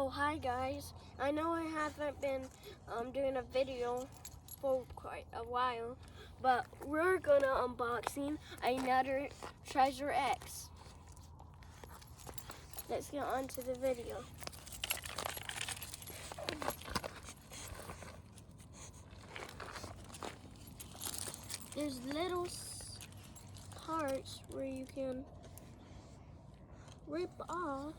So hi guys, I know I haven't been doing a video for quite a while, but we're gonna unboxing another Treasure X. Let's get on to the video. There's little parts where you can rip off.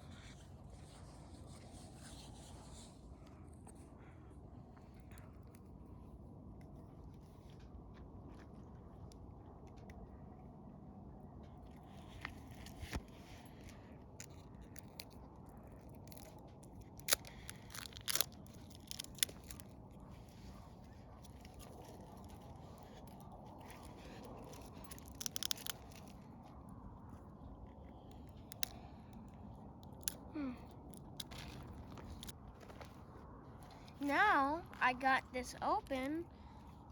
Now I got this open,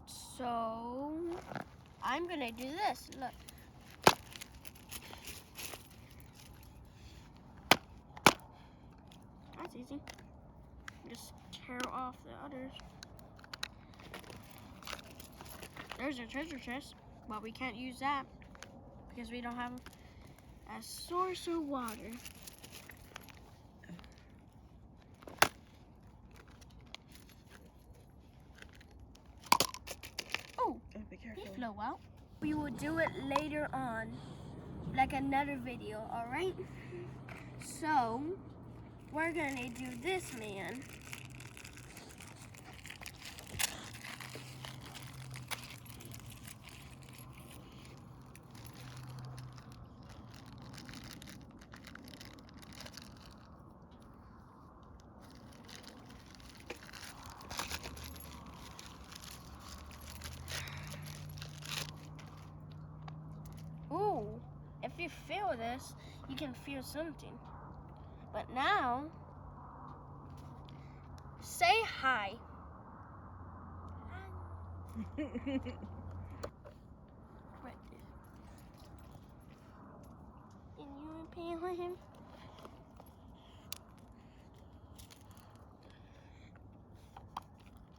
so I'm gonna do this. Look. That's easy. Just tear off the others. There's a treasure chest, but we can't use that because we don't have a source of water. Oh, be careful. He flew out. We will do it later on, like another video, alright? So, we're gonna do this man. Ooh, if you feel this, you can feel something. But now, say hi. Right there. And you pay for him?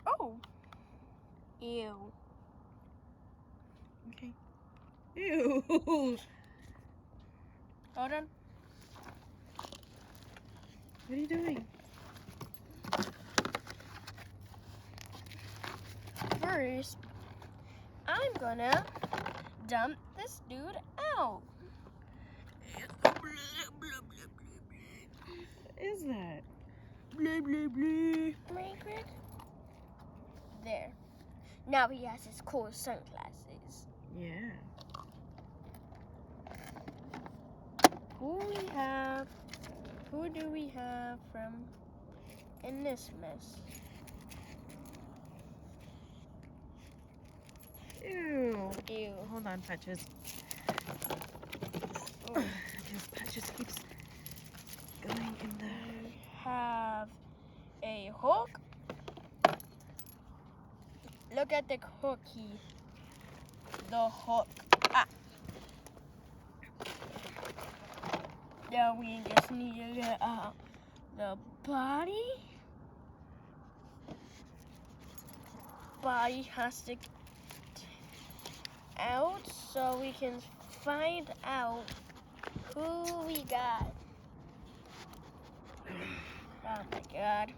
Oh. Ew. Okay. Ew. Hold on. What are you doing? First, I'm gonna dump this dude out. What is that? Blah, blah, blah. Margaret. There. Now he has his cool sunglasses. Yeah. Who do we have from in this mess? Ew. Ew. Hold on, Patches. Oh. Patches keeps going in the... We have a hook. Look at the cookie. The hook. Ah. Now we just need to get out the body. Body has to get out so we can find out who we got. Oh my God.